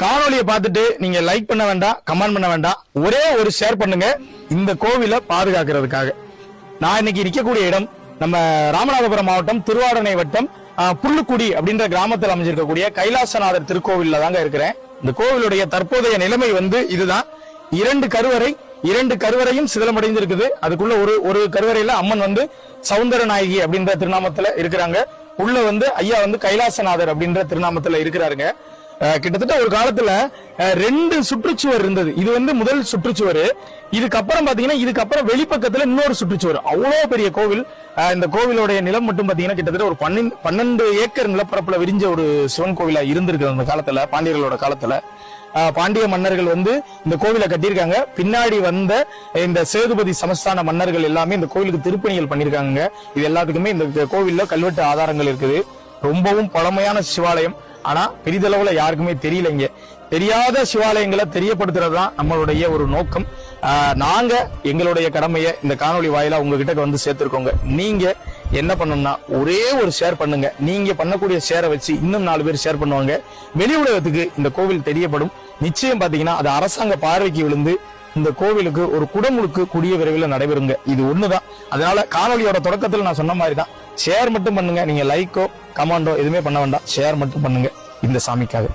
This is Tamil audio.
காணொலியை பார்த்துட்டு நீங்க லைக் பண்ண வேண்டாம், கமெண்ட் பண்ண வேண்டாம், ஒரே ஒரு ஷேர் பண்ணுங்க இந்த கோவிலை பாதுகாக்கிறதுக்காக. நான் இன்னைக்கு இருக்கக்கூடிய இடம் நம்ம ராமநாதபுரம் மாவட்டம் திருவாரணை வட்டம் புல்லுக்குடி அப்படின்ற கிராமத்தில் அமைஞ்சிருக்கக்கூடிய கைலாசநாதர் திருக்கோவில்ல தாங்க இருக்கிறேன். இந்த கோவிலுடைய தற்போதைய நிலைமை இதுதான். இரண்டு கருவறையும் சிதலமடைந்து இருக்குது. அதுக்குள்ள ஒரு கருவறையில அம்மன் சவுந்தரநாயகி அப்படின்ற திருநாமத்துல இருக்கிறாங்க. உள்ள ஐயா கைலாசநாதர் அப்படின்ற திருநாமத்துல இருக்கிறாருங்க. கிட்டத்தட்ட ஒரு காலத்துல 2 சுற்றுச்சுவர் இருந்தது. இது முதல் சுற்றுச்சுவர். இதுக்கப்புறம் பாத்தீங்கன்னா இதுக்கப்புறம் வெளிப்பக்கத்துல இன்னொரு சுற்றுச்சுவர். அவ்வளவு பெரிய கோவில். இந்த கோவிலுடைய நிலம் மட்டும் பாத்தீங்கன்னா கிட்டத்தட்ட ஒரு 12 ஏக்கர் நிலப்பரப்புல விரிஞ்ச ஒரு சிவன் கோவிலா இருந்திருக்கு அந்த காலத்துல, பாண்டியர்களோட காலத்துல. பாண்டிய மன்னர்கள் இந்த கோவிலை கட்டியிருக்காங்க. பின்னாடி வந்த இந்த சேதுபதி சமஸ்தான மன்னர்கள் எல்லாமே இந்த கோவிலுக்கு திருப்பணிகள் பண்ணிருக்காங்க. இது எல்லாத்துக்குமே இந்த கோவில்ல கல்வெட்டு ஆதாரங்கள் இருக்குது. ரொம்பவும் பழமையான சிவாலயம். ஆனா பெரிதளவுல யாருக்குமே தெரியல. இங்க தெரியாத சிவாலயங்களை தெரியப்படுத்துறதுதான் நம்மளுடைய ஒரு நோக்கம். நாங்க எங்களுடைய கடமையை இந்த காணொலி வாயிலா உங்ககிட்ட சேர்த்திருக்கோங்க. நீங்க என்ன பண்ணணும்னா ஒரே ஒரு ஷேர் பண்ணுங்க. நீங்க பண்ணக்கூடிய ஷேரை வச்சு இன்னும் 4 பேர் ஷேர் பண்ணுவாங்க. வெளி உலகத்துக்கு இந்த கோவில் தெரியப்படும். நிச்சயம் பாத்தீங்கன்னா அது அரசாங்க பார்வைக்கு விழுந்து இந்த கோவிலுக்கு ஒரு குடமுழுக்கு கூடிய விரைவில் நடைபெறுங்க. இது ஒண்ணுதான். அதனால காணொலியோட தொடக்கத்தில் நான் சொன்ன மாதிரி தான், ஷேர் மட்டும் பண்ணுங்க. நீங்க லைக்கோ கமெண்டோ எதுவுமே பண்ண வேண்டாம், ஷேர் மட்டும் பண்ணுங்க இந்த சாமிக்காக.